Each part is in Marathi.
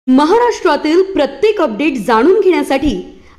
महाराष्ट्रातील प्रत्येक अपडेट जाणून घेण्यासाठी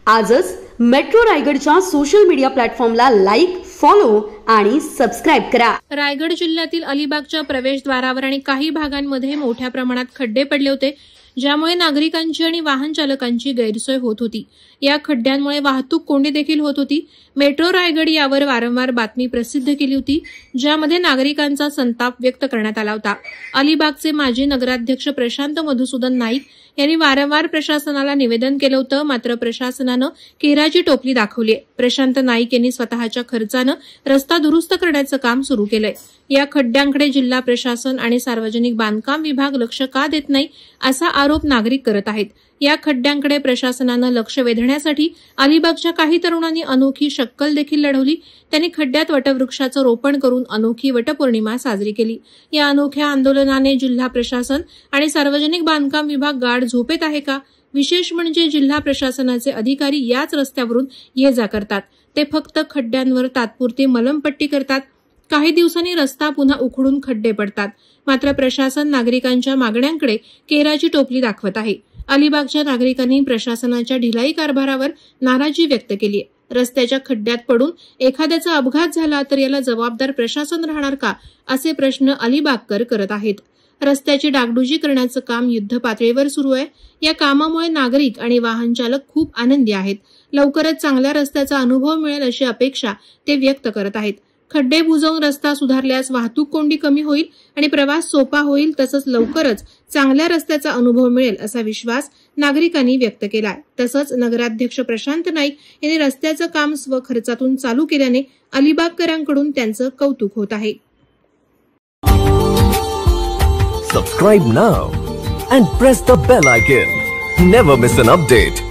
आजच मेट्रो रायगडच्या सोशल मीडिया प्लॅटफॉर्मला लाईक, फॉलो आणि सबस्क्राइब करा। रायगड जिल्ह्यातील अलिबागच्या प्रवेशद्वारावर आणि काही भागांमध्ये मोठ्या प्रमाणात खड्डे पडले होते, ज्यामुळे नागरिकांची आणि वाहन चालकांची गैरसोय होत होती। या खड्ड्यांमुळे वाहतूक कोंडी देखील होत होती। मेट्रो रायगड यावर वारंवार बातमी प्रसिद्ध केली होती, ज्यामध्ये नागरिकांचा संताप व्यक्त करण्यात आला होता। अलिबागचे माजी नगराध्यक्ष प्रशांत मधुसूदन नाईक यांनी वारंवार प्रशासनाला निवेदन केलं होतं, मात्र प्रशासनानं केराची टोपली दाखवली आहे। प्रशांत नाईक यांनी स्वतःच्या खर्चानं रस्ता दुरुस्त करण्याचं काम सुरू केलंय। या खड्ड्यांकडे जिल्हा प्रशासन आणि सार्वजनिक बांधकाम विभाग लक्ष का देत नाही, असा आरोप नागरिक करत आहेत। या खड्ड्यांकडे प्रशासनानं लक्ष वेधण्यासाठी अलिबागच्या काही तरुणांनी अनोखी शक्कल देखील लढवली। त्यांनी खड्ड्यात वटवृक्षाचं रोपण करून अनोखी वटपौर्णिमा साजरी केली। या अनोख्या आंदोलनाने जिल्हा प्रशासन आणि सार्वजनिक बांधकाम विभाग गाढ झोपेत आहे का? विशेष म्हणजे जिल्हा प्रशासनाचे अधिकारी याच रस्त्यावरून ये जा करतात। ते फक्त खड्ड्यांवर तात्पुरती मलमपट्टी करतात। काही दिवसांनी रस्ता पुन्हा उखडून खड्डे पडतात, मात्र प्रशासन नागरिकांच्या मागण्यांकडे केराची टोपली दाखवत आहे। अलिबागच्या नागरिकांनी प्रशासनाच्या ढिलाई कारभारावर नाराजी व्यक्त केली आहे। रस्त्याच्या खड्ड्यात पडून एखाद्याचा अपघात झाला तर याला जबाबदार प्रशासन राहणार का, असे प्रश्न अलिबागकर करत आहेत। रस्त्याची डागडुजी करण्याचं काम युद्धपातळीवर सुरू आहे। या कामामुळे नागरिक आणि वाहन चालक खूप आनंदी आहेत। लवकरच चांगल्या रस्त्याचा अनुभव मिळेल अशी अपेक्षा ते व्यक्त करत आहेत। खड्डे बुजवून रस्ता सुधारल्यास वाहतूक कोंडी कमी होईल आणि प्रवास सोपा होईल, तसंच लवकरच चांगल्या रस्त्याचा अनुभव मिळेल असा विश्वास नागरिकांनी व्यक्त केलाय। तसंच नगराध्यक्ष प्रशांत नाईक यांनी रस्त्याचं काम स्वखर्चातून चालू केल्याने अलिबागकरांकडून त्यांचं कौतुक होत आहे। Subscribe now and press the bell icon. Never miss an update.